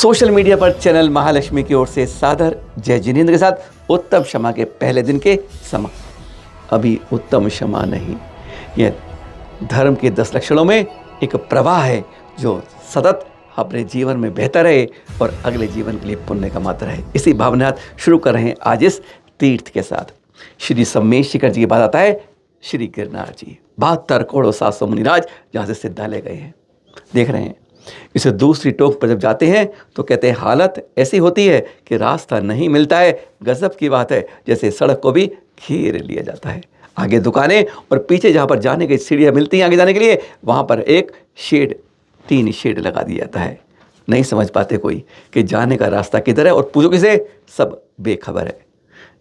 Social media पर channel Mahalakshmi की ओर से सादर जय जिनेंद्र के साथ उत्तम क्षमा के पहले दिन के समा। अभी उत्तम क्षमा नहीं, यह धर्म के 10 लक्षणों में एक प्रवाह है जो सतत अपने जीवन में बेहतर है और अगले जीवन के लिए पुण्य कमाता रहे। इसी भावना शुरू कर रहे हैं आज इस तीर्थ के साथ। श्री सम्मेश शिखर जी की बात आता है श्री गिरनार जी 72 करोड़ 700 मुनिराज जहाँ से सिद्धालय गए हैं। देख रहे हैं इसे दूसरी टोक पर जब जाते हैं तो कहते हैं हालत ऐसी होती है कि रास्ता नहीं मिलता है। गजब की बात है, जैसे सड़क को भी घेर लिया जाता है। आगे दुकानें और पीछे जहाँ पर जाने की सीढ़ियाँ मिलती हैं आगे जाने के लिए, वहाँ पर एक शेड 3 शेड लगा दिया जाता है। नहीं समझ पाते कोई कि जाने का रास्ता किधर है और पूछो किसे, सब बेखबर है।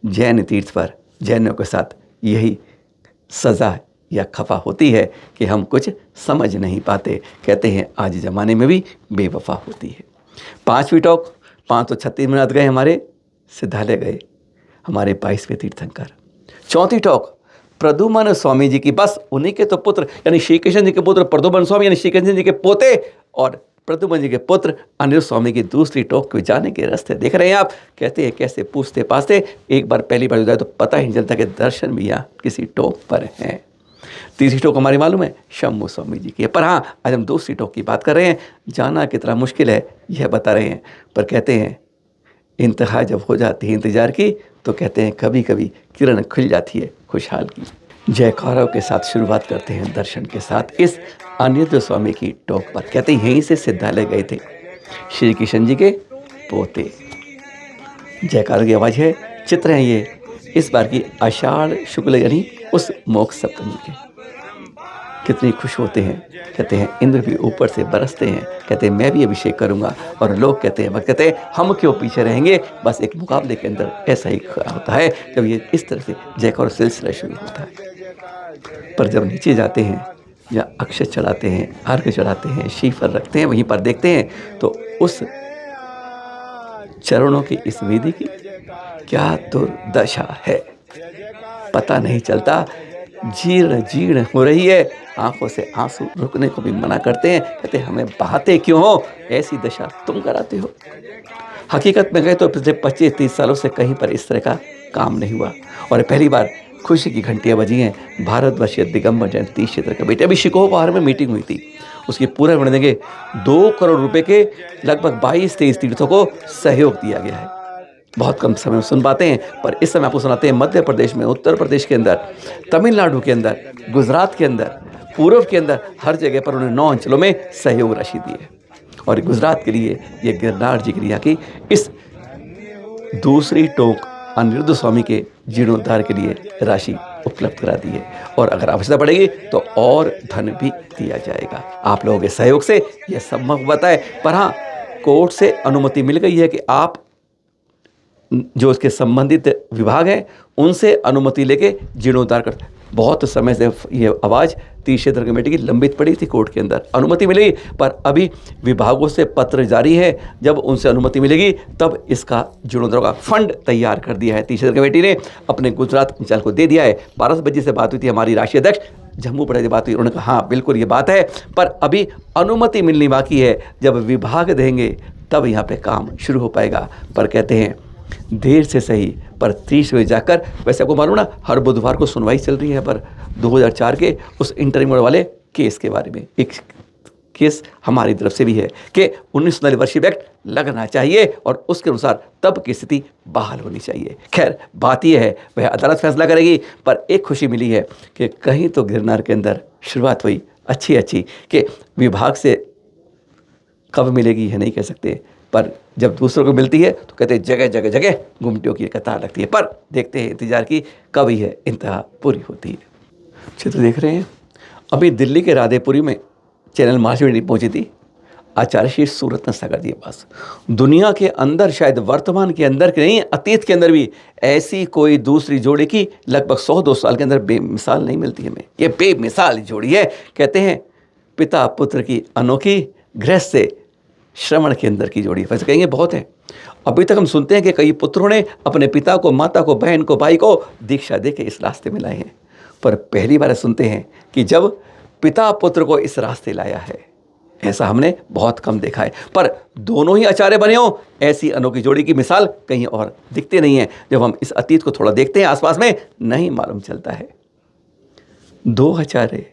जैन तीर्थ पर जैनों के साथ यही सज़ा या खफा होती है कि हम कुछ समझ नहीं पाते। कहते हैं आज ज़माने में भी बेवफा होती है। 5वीं टॉक 536 मिनट गए हमारे सिद्धालय गए हमारे 22वें तीर्थंकर। 4थी टॉक प्रद्युम्न स्वामी जी की, बस उन्हीं के तो पुत्र यानी श्री कृष्ण जी के पुत्र प्रद्युम्न स्वामी यानी श्री कृष्ण जी के पोते और प्रद्युम्न जी के पुत्र अनिरुद्ध स्वामी की दूसरी टॉक के जाने के रास्ते देख रहे हैं आप। कहते हैं कैसे पूछते पाछते एक बार पहली बार जाए तो पता ही नहीं चलता कि दर्शन भी यहाँ किसी टॉक पर हैं। तीसरी टोक हमारी मालूम है शंभू स्वामी जी की है, पर हाँ आज हम दूसरी टोक की बात कर रहे हैं। जाना कितना मुश्किल है यह बता रहे हैं, पर कहते हैं इंतहा जब हो जाती है इंतजार की तो कहते हैं कभी कभी किरण खुल जाती है खुशहाल की। जयकारों के साथ शुरुआत करते हैं दर्शन के साथ इस अनिरुद्ध स्वामी की टोक पर। कहते हैं यहीं से सिद्धालय गए थे श्री कृष्ण जी के पोते। जयकारों की आवाज़ है, चित्र हैं ये इस बार की आषाढ़ शुक्ल यानी उस मोक्ष सप्तमी के। कितनी खुश होते हैं। कहते हैं इंद्र भी ऊपर से बरसते हैं। कहते हैं मैं भी अभिषेक करूंगा और लोग कहते हैं कहते हैं हम क्यों पीछे रहेंगे। बस एक मुकाबले के अंदर ऐसा ही होता है जब ये इस तरह से जयकार सिलसिला शुरू होता है। पर जब नीचे जाते हैं या अक्षत चढ़ाते हैं, अर्घ चढ़ाते हैं, श्रीफल रखते हैं, वहीं पर देखते हैं तो उस चरणों की इस वेदी की क्या दुर्दशा है पता नहीं चलता। जीर्ण जीर्ण हो रही है, आंखों से आंसू रुकने को भी मना करते हैं। कहते हैं हमें बहाते क्यों हो, ऐसी दशा तुम कराते हो। हकीकत में गए तो पिछले 25-30 सालों से कहीं पर इस तरह का काम नहीं हुआ और पहली बार खुशी की घंटियां बजी हैं। भारतवर्षीय दिगंबर जैन तीर्थ क्षेत्र के बेटे अभी शिकोह पहाड़ में मीटिंग हुई थी, उसकी पूरा बनने के 2 करोड़ रुपए के लगभग 22-23 तीर्थों को सहयोग दिया गया है। बहुत कम समय में सुन पाते हैं, पर इस समय आपको सुनाते हैं मध्य प्रदेश में, उत्तर प्रदेश के अंदर, तमिलनाडु के अंदर, गुजरात के अंदर, पूर्व के अंदर हर जगह पर उन्होंने 9 अंचलों में सहयोग राशि दी है। और गुजरात के लिए ये गिरनार जी क्रिया की इस दूसरी टोक अनिरुद्ध स्वामी के जीर्णोद्धार के लिए राशि उपलब्ध करा दी है और अगर आवश्यकता पड़ेगी तो और धन भी दिया जाएगा। आप लोगों के सहयोग से यह संभव हुआ है। पर हाँ, कोर्ट से अनुमति मिल गई है कि आप जो उसके संबंधित विभाग हैं उनसे अनुमति लेके जीर्णोद्धार कर। बहुत समय से ये आवाज़ तीर्थ क्षेत्र कमेटी की लंबित पड़ी थी कोर्ट के अंदर, अनुमति मिली, पर अभी विभागों से पत्र जारी है। जब उनसे अनुमति मिलेगी तब इसका जीर्णोद्धार का फंड तैयार कर दिया है। तीर्थ क्षेत्र कमेटी ने अपने गुजरात अंचल को दे दिया है। पारस बजी से बात हुई थी, हमारी राष्ट्रीय अध्यक्ष जम्मू पड़े से बात हुई, उन्होंने कहा हाँ बिल्कुल ये बात है, पर अभी अनुमति मिलनी बाकी है। जब विभाग देंगे तब यहाँ पे काम शुरू हो पाएगा। पर कहते हैं देर से सही पर 30 बजे जाकर, वैसे आपको मालूम ना हर बुधवार को सुनवाई चल रही है, पर 2004 के उस इंटरमीडिएट वाले केस के बारे में एक केस हमारी तरफ से भी है कि 19 वर्षीय एक्ट लगना चाहिए और उसके अनुसार तब की स्थिति बहाल होनी चाहिए। खैर बात यह है वह अदालत फैसला करेगी, पर एक खुशी मिली है कि कहीं तो गिरनार के अंदर शुरुआत हुई अच्छी कि विभाग से कब मिलेगी यह नहीं कह सकते, पर जब दूसरों को मिलती है तो कहते हैं जगह जगह गुमटियों की कतार लगती है। पर देखते हैं इंतजार की कब ही है इंतहा पूरी होती है। चित्र देख रहे हैं अभी दिल्ली के राधेपुरी में चैनल महालक्ष्मी पहुंची थी आचार्य श्री सूरत्न सागर जी के पास। दुनिया के अंदर शायद वर्तमान के अंदर के नहीं अतीत के अंदर भी ऐसी कोई दूसरी जोड़ी की लगभग 100-200 साल के अंदर बेमिसाल नहीं मिलती हमें। ये बेमिसाल जोड़ी है। कहते हैं पिता पुत्र की अनोखी, गृहस्थ से श्रवण के अंदर की जोड़ी। वैसे कहेंगे बहुत है, अभी तक हम सुनते हैं कि कई पुत्रों ने अपने पिता को, माता को, बहन को, भाई को दीक्षा दे के इस रास्ते में लाए हैं, पर पहली बार सुनते हैं कि जब पिता पुत्र को इस रास्ते लाया है ऐसा हमने बहुत कम देखा है। पर दोनों ही आचार्य बने हों, ऐसी अनोखी जोड़ी की मिसाल कहीं और दिखती नहीं है। जब हम इस अतीत को थोड़ा देखते हैं आसपास में, नहीं मालूम चलता है। दो आचार्य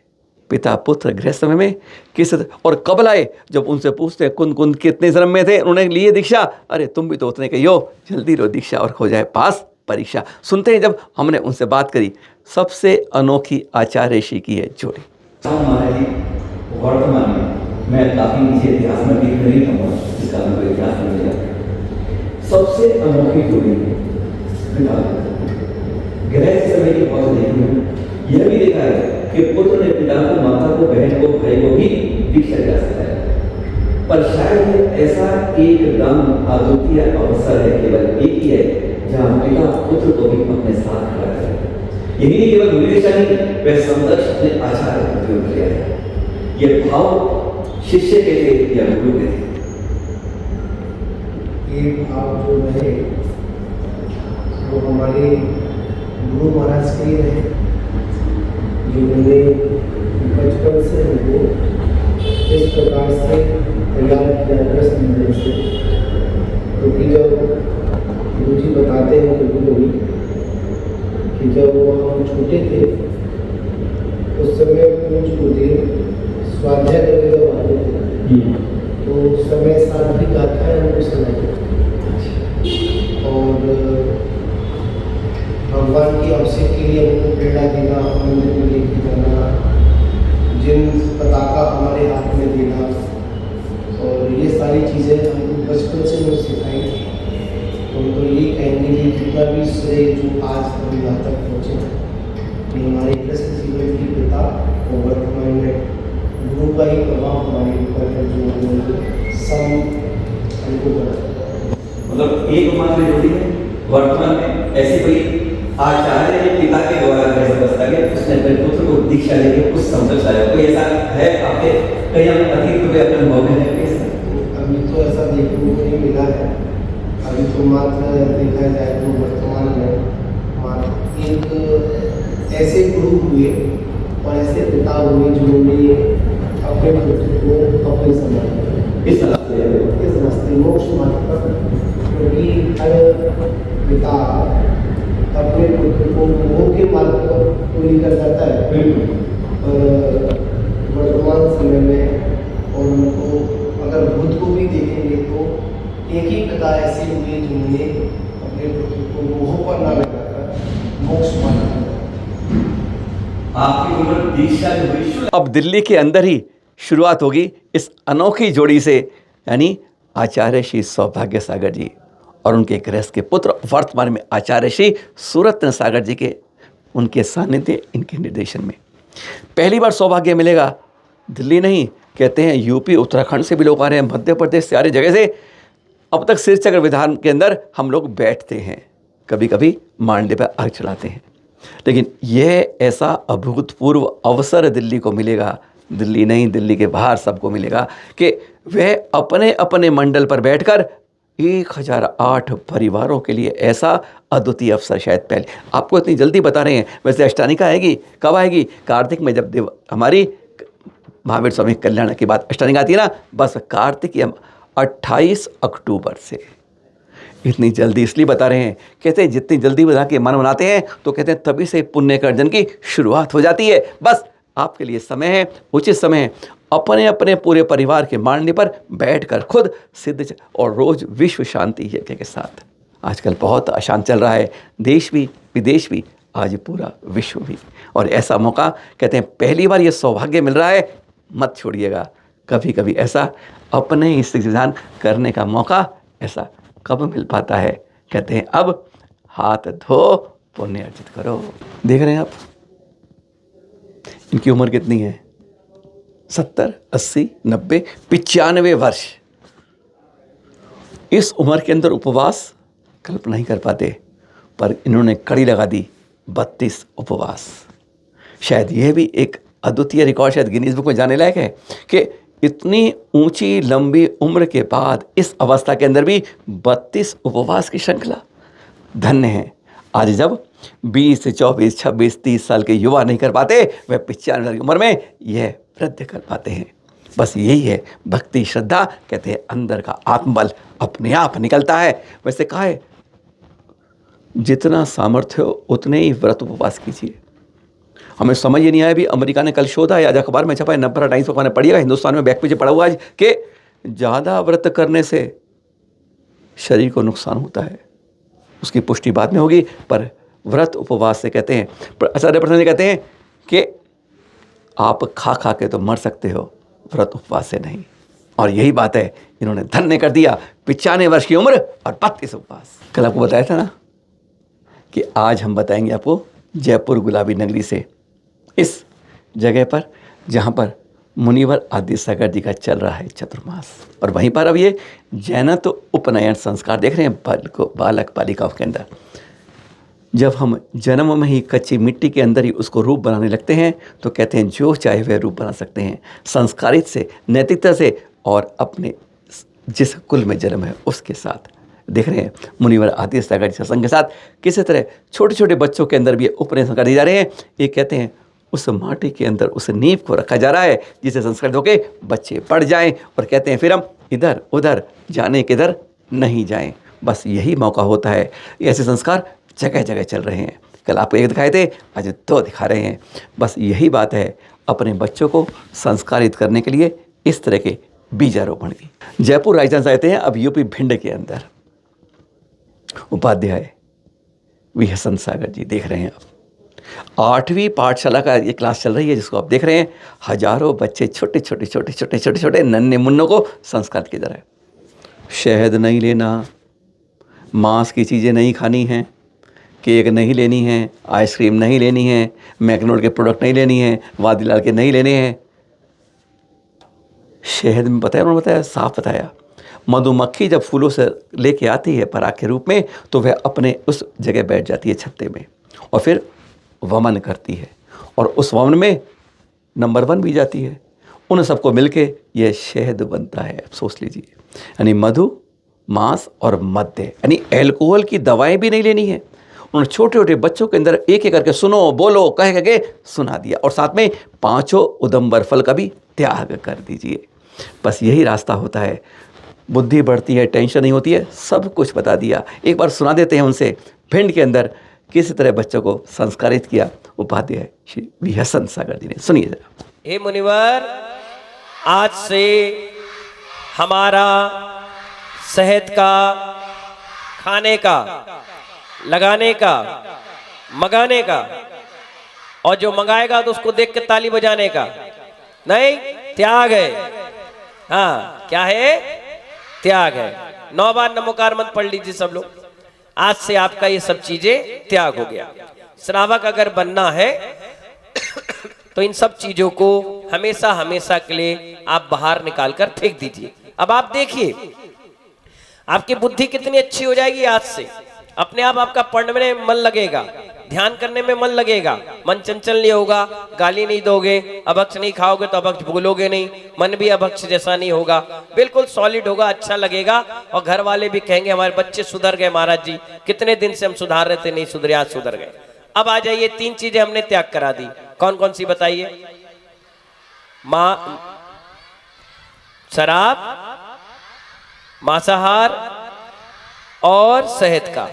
पिता पुत्र गृहस्थ में किस और कब लाए? जब उनसे पूछते हैं कुंद कुंद कितने जन्म में थे, उन्होंने लिए दीक्षा। अरे तुम भी तो उतने के हो, जल्दी लो दीक्षा और हो जाए पास परीक्षा। सुनते हैं जब हमने उनसे बात करी, सबसे अनोखी आचार्य ऋषि की है जोड़ी। महाराज जी वर्तमान में मैं काफी नीचे इतिहास में भी नहीं कहूँगा, इसका मैं इतिहास में मिलेगा। सबसे अनोखी जोड़ी गृह समय की बहुत देखी है। यह भी देखा है कि पुत्र ने पिता को, माता को, बहन को, भाई को भी दीक्षा जा सकता है। पर शायद ऐसा एकदम अद्वितीय अवसर है, केवल एक ही है, जहाँ पिता पुत्र को भी अपने साथ खड़ा करे। यही नहीं केवल निर्देशा नहीं, वह समदर्श अपने आचार्य को उपयोग किया है। यह भाव शिष्य के थे या गुरु के थे? ये भाव जो है वो हमारे गुरु महाराज के लिए है, जिन्होंने बचपन से हमको इस प्रकार से तैयार किया कृष्ण से। क्योंकि जब गुरु जी बताते हैं कभी कि जब हम छोटे थे उस समय कुछ मुझे स्वाध्याय करके जब आते थे तो उस समय सारी गाथाएं हमको सुनाई और भगवान की अभिषेक के लिए हमको प्रेरणा देना, मंदिर में लेके जाना, जिन पताका हमारे हाथ में देना, और ये सारी चीज़ें हमको बचपन से हमें सिखाई। हम तो ये कहेंगे कि जितना भी श्रेय जो आज हम यहाँ तक पहुँचे कि हमारे कृष्ण जीवन की पिता और वर्तमान में गुरु का ही प्रभाव हमारे ऊपर है, जो हमको मतलब एकमात्र जोड़ी है वर्तमान में ऐसी कोई आचार्य ने पिता के द्वारा कैसे बसता गया, उसने अपने पुत्र को दीक्षा लेके कुछ समझ आया। कोई ऐसा है आपके कहीं हम अतीत में अपने अनुभव में है? अभी तो ऐसा देखने को नहीं मिला है। अभी तो मात्र देखा जाए तो वर्तमान में मात्र एक ऐसे गुरु हुए और ऐसे पिता हुए जिन्होंने अपने पुत्र को अपने समाज इस रास्ते मोक्ष मार्ग पर, क्योंकि हर पिता अपने पुत्र को मोह के मार्ग पर तो लेकर जाता है। वर्तमान समय में और उनको अगर बुद्ध को भी देखेंगे तो एक ही पिता ऐसे हुए जिन्होंने अपने पुत्र को मोह पर न लगाकर मोक्ष माना। आपकी उम्र दीक्षा जो हुई, अब दिल्ली के अंदर ही शुरुआत होगी इस अनोखी जोड़ी से, यानी आचार्य श्री सौभाग्य सागर जी और उनके गृहस्थ के पुत्र, वर्तमान में आचार्य श्री सूरत्न सागर जी के, उनके सानिध्य, इनके निर्देशन में पहली बार सौभाग्य मिलेगा। दिल्ली नहीं, कहते हैं यूपी उत्तराखंड से भी लोग आ रहे हैं, मध्य प्रदेश से, सारी जगह से। अब तक सिरचक्र विधान के अंदर हम लोग बैठते हैं, कभी कभी मांडे पर आग चलाते हैं, लेकिन यह ऐसा अभूतपूर्व अवसर दिल्ली को मिलेगा, दिल्ली नहीं दिल्ली के बाहर सबको मिलेगा, कि वह अपने अपने मंडल पर बैठकर 1008 परिवारों के लिए ऐसा अद्वितीय अवसर शायद पहले। आपको इतनी जल्दी बता रहे हैं, वैसे अष्टानिका आएगी कब आएगी? कार्तिक में, जब हमारी महावीर स्वामी कल्याण की बात अष्टानिका आती है ना, बस कार्तिक या 28 अक्टूबर से। इतनी जल्दी इसलिए बता रहे हैं, कहते हैं जितनी जल्दी बता के मन बनाते हैं तो कहते हैं तभी से पुण्य का अर्जन की शुरुआत हो जाती है। बस आपके लिए समय है, उचित समय है, अपने अपने पूरे परिवार के मांडने पर बैठकर खुद सिद्ध और रोज विश्व शांति यज्ञ के साथ। आजकल बहुत अशांत चल रहा है, देश भी विदेश भी, आज पूरा विश्व भी, और ऐसा मौका कहते हैं पहली बार ये सौभाग्य मिल रहा है, मत छोड़िएगा। कभी कभी ऐसा अपने ही सिद्धांत करने का मौका ऐसा कब मिल पाता है? कहते हैं अब हाथ धो पुण्य अर्जित करो। देख रहे हैं आप इनकी उम्र कितनी है? 70, 80, 90, 95 वर्ष। इस उम्र के अंदर उपवास कल्पना नहीं कर पाते, पर इन्होंने कड़ी लगा दी 32 उपवास। शायद यह भी एक अद्वितीय रिकॉर्ड, शायद गिनीज बुक में जाने लायक है कि इतनी ऊंची लंबी उम्र के बाद इस अवस्था के अंदर भी 32 उपवास की श्रृंखला। धन्य है। आज जब 20, 24, 26, 30 साल के युवा नहीं कर पाते, वह 95 साल की उम्र में यह वृद्ध कर पाते हैं। बस यही है भक्ति श्रद्धा। कहते हैं अंदर का आत्मबल अपने आप निकलता है। वैसे कहा है जितना सामर्थ्य हो उतने ही व्रत उपवास कीजिए। हमें समझ ही नहीं आया, भी अमेरिका ने कल शोधा है, आज अखबार में छपा है, 90 250 पढ़िएगा, हिंदुस्तान में बैक पेज पड़ा हुआ है कि ज़्यादा व्रत करने से शरीर को नुकसान होता है। उसकी पुष्टि बाद में होगी, पर व्रत उपवास से कहते हैं, आचार्य प्रसन्न जी कहते हैं कि आप खा खा के तो मर सकते हो, व्रत उपवास से नहीं। और यही बात है, इन्होंने धन्य कर दिया 95 वर्ष की उम्र और 32 उपवास। कल आपको बताया था ना कि आज हम बताएंगे आपको जयपुर गुलाबी नगरी से, इस जगह पर जहाँ पर मुनिवर आदित्य सागर जी का चल रहा है चतुर्मास। और वहीं पर अब ये जैनत्व उपनयन संस्कार देख रहे हैं बालक बालिकाओं के अंदर। जब हम जन्म में ही कच्ची मिट्टी के अंदर ही उसको रूप बनाने लगते हैं तो कहते हैं जो चाहे वह रूप बना सकते हैं, संस्कारित से, नैतिकता से और अपने जिस कुल में जन्म है उसके साथ। देख रहे हैं मुनिवर आदित्य सागर जी सत्संग के साथ किसी तरह छोटे छोटे बच्चों के अंदर भी उपनयन संस्कार दिए जा रहे हैं। ये कहते हैं उस माटी के अंदर उस नींव को रखा जा रहा है जिसे संस्कृत होके बच्चे पढ़ जाएं, और कहते हैं फिर हम इधर उधर जाने किधर नहीं जाएं। बस यही मौका होता है। ऐसे संस्कार जगह जगह चल रहे हैं। कल आपको एक दिखाए थे, आज 2 दिखा रहे हैं। बस यही बात है, अपने बच्चों को संस्कारित करने के लिए इस तरह के बीजारोपण की। जयपुर राजस्थान से आते हैं अब यूपी भिंड के अंदर उपाध्याय विहसन सागर जी देख रहे हैं आप। 8वीं पाठशाला का ये क्लास चल रही है जिसको आप देख रहे हैं। हजारों बच्चे छोटे छोटे नन्हे मुन्नों को संस्कार किया जा रहा है। शहद नहीं लेना, मांस की चीज़ें नहीं खानी हैं, केक नहीं लेनी है, आइसक्रीम नहीं लेनी है, मैकडोनल्ड के प्रोडक्ट नहीं लेनी है, वादीलाल के नहीं लेने हैं। शहद में बताया, उन्होंने बताया, साफ बताया। मधुमक्खी जब फूलों से लेके आती है पराग के रूप में तो वह अपने उस जगह बैठ जाती है छत्ते में और फिर वमन करती है, और उस वमन में नंबर 1 भी जाती है। उन सबको मिलके ये शहद बनता है। अब सोच लीजिए, यानी मधु, मांस और मद्य, यानी अल्कोहल की दवाएं भी नहीं लेनी है। उन्होंने छोटे छोटे बच्चों के अंदर एक एक करके सुनो बोलो कह करके सुना दिया, और साथ में 5 उदंबर फल का भी त्याग कर दीजिए। बस यही रास्ता होता है। बुद्धि बढ़ती है, टेंशन नहीं होती है, सब कुछ बता दिया। एक बार सुना देते हैं उनसे, भिंड के अंदर किस तरह बच्चों को संस्कारित किया उपाध्याय श्री विहसन सागर जी ने। सुनिए जरा। हे मुनिवर, आज से हमारा शहद का, खाने का, लगाने का, मंगाने का, और जो मंगाएगा तो उसको देख के ताली बजाने का नहीं, त्याग है। हाँ, क्या है? त्याग है। 9 बार नमोकार मत पढ़ लीजिए सब लोग। आज से आपका ये सब चीजें त्याग हो गया। श्रावक अगर बनना है तो इन सब चीजों को हमेशा हमेशा के लिए आप बाहर निकाल कर फेंक दीजिए। अब आप देखिए आपकी बुद्धि कितनी अच्छी हो जाएगी। आज से अपने आप आपका पढ़ने में मन लगेगा, ध्यान करने में मन लगेगा, मन चंचल नहीं होगा, गाली नहीं दोगे, अभक्ष नहीं खाओगे तो अभक्ष बोलोगे नहीं, मन भी अभक्ष जैसा नहीं होगा, बिल्कुल सॉलिड होगा, अच्छा लगेगा। और घर वाले भी कहेंगे हमारे बच्चे सुधर गए महाराज जी, कितने दिन से हम सुधार रहे थे, नहीं सुधरे, आज सुधर गए। अब आ जाइए, 3 चीजें हमने त्याग करा दी। कौन कौन सी बताइए? शराब, मांसाहार और शहद का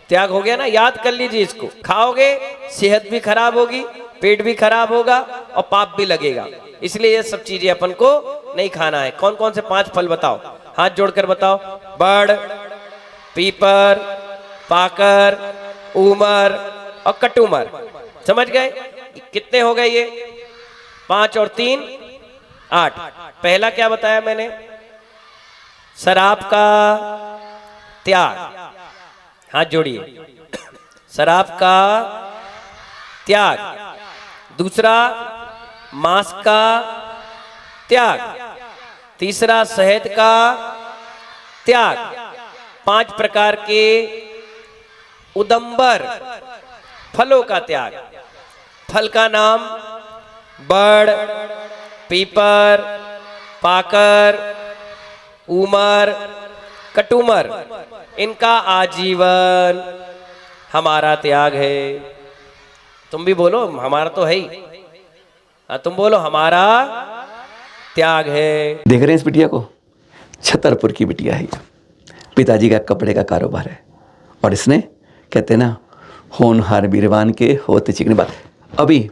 त्याग हो गया ना। याद कर लीजिए इसको। खाओगे सेहत भी खराब होगी, पेट भी खराब होगा और पाप भी लगेगा। इसलिए ये सब चीजें अपन को नहीं खाना है। कौन कौन से 5 फल बताओ, हाथ जोड़कर बताओ। बड़, पीपर, पाकर, उमर और कटुमर। समझ गए? कितने हो गए ये? 5 और 3 8। पहला क्या बताया मैंने? शराब का त्याग। हाथ जोड़िए। शराब का त्याग। दूसरा मांस का त्याग। तीसरा शहद का त्याग। 5 प्रकार के उदंबर फलों का त्याग। फल का नाम बड़, पीपर, पाकर, उमर, कटुमर। इनका आजीवन हमारा त्याग है। तुम भी बोलो, हमारा तो है ही। तुम बोलो, हमारा त्याग है। देख रहे हैं इस बिटिया को, छतरपुर की बिटिया है ये। पिताजी का कपड़े का कारोबार है और इसने कहते हैं ना, होनहार बीरवान के होते चिकनी बात। अभी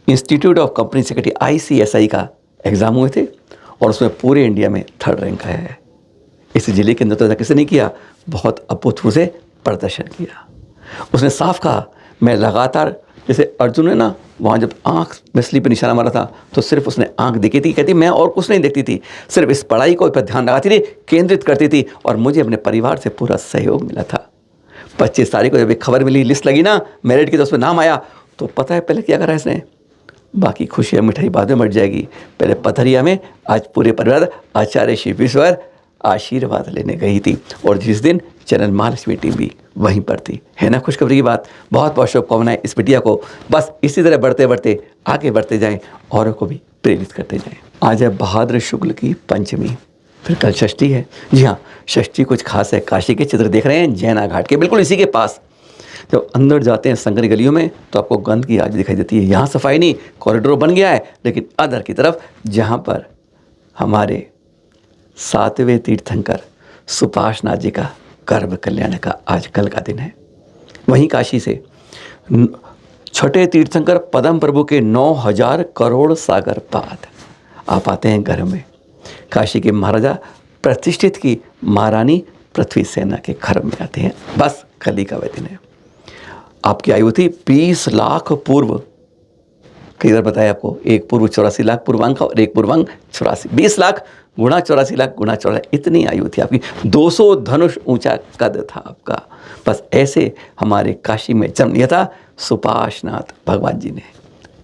institute of company secretary ICSI का एग्ज़ाम हुए थे और उसमें पूरे इंडिया में 3rd रैंक आया है। इस जिले के अंदर तो ऐसा किसी ने किया, बहुत अभूतपूर्व से प्रदर्शन किया। उसने साफ कहा, मैं लगातार, जैसे अर्जुन ने ना वहाँ जब आँख मछली पर निशाना मारा था तो सिर्फ उसने आँख देखी थी, कहती मैं और कुछ नहीं देखती थी, सिर्फ इस पढ़ाई को पर ध्यान लगाती थी, केंद्रित करती थी और मुझे अपने परिवार से पूरा सहयोग मिला था। 25 तारीख को जब एक खबर मिली, लिस्ट लगी ना मेरिट की, तो उसमें नाम आया, तो पता है पहले क्या करा इसने, बाकी खुशियाँ मिठाई बाद में मट जाएगी, पहले पथरिया में आज पूरे परिवार आचार्य शिवेश्वर आशीर्वाद लेने गई थी और जिस दिन चैनल महालक्ष्मी टीम भी वहीं पर थी। है ना खुशखबरी की बात। बहुत बहुत शुभकामनाएं इस बिटिया को, बस इसी तरह बढ़ते बढ़ते आगे बढ़ते जाएं, औरों को भी प्रेरित करते जाएं। आज है भाद्र शुक्ल की पंचमी, फिर कल षष्ठी है। जी हाँ, षष्ठी कुछ खास है। काशी के चित्र देख रहे हैं जैना घाट के बिल्कुल इसी के पास। जब अंदर जाते हैं संगरी गलियों में तो आपको गंदगी आज दिखाई देती है। यहाँ सफाई नहीं, कॉरिडोर बन गया है, लेकिन अदर की तरफ जहाँ पर हमारे 7वें तीर्थंकर सुपाशनाथ जी का गर्भ कल्याण का आज कल का दिन है। वहीं काशी से छठे तीर्थंकर पद्म प्रभु के 9000 करोड़ सागर पाद आप आते हैं घर में। काशी के महाराजा प्रतिष्ठित की महारानी पृथ्वी सेना के घर में आते हैं। बस कल का वह दिन है। आपकी आयु थी 20 लाख पूर्व, कई बार बताया आपको, एक पूर्व 84 लाख पूर्वांक और एक पूर्वांक 84, 20 लाख गुणा 84 लाख गुणा 84, इतनी आयु थी आपकी। 200 धनुष ऊंचा कद था आपका। बस ऐसे हमारे काशी में जन्म लिया था सुपाशनाथ भगवान जी ने।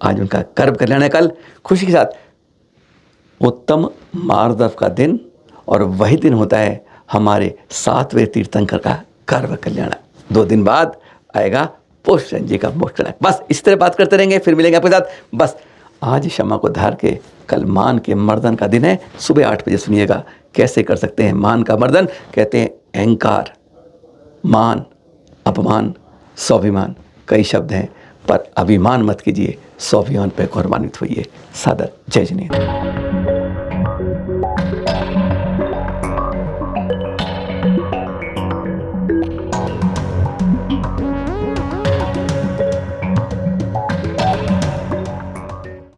आज उनका गर्भ कल्याण है कल, खुशी के साथ उत्तम मार्दव का दिन, और वही दिन होता है हमारे 7वें तीर्थंकर का गर्भ कल्याण। 2 दिन बाद आएगा पुष्यन जी का मोक्षण। बस इस तरह बात करते रहेंगे, फिर मिलेंगे आपके साथ। बस आज क्षमा को धार के कल मान के मर्दन का दिन है। सुबह 8 बजे सुनिएगा कैसे कर सकते हैं मान का मर्दन। कहते हैं अहंकार, मान, अपमान, स्वाभिमान, कई शब्द हैं, पर अभिमान मत कीजिए, स्वाभिमान पर गौरवान्वित होइए। सादर जय जिनेन्द्र।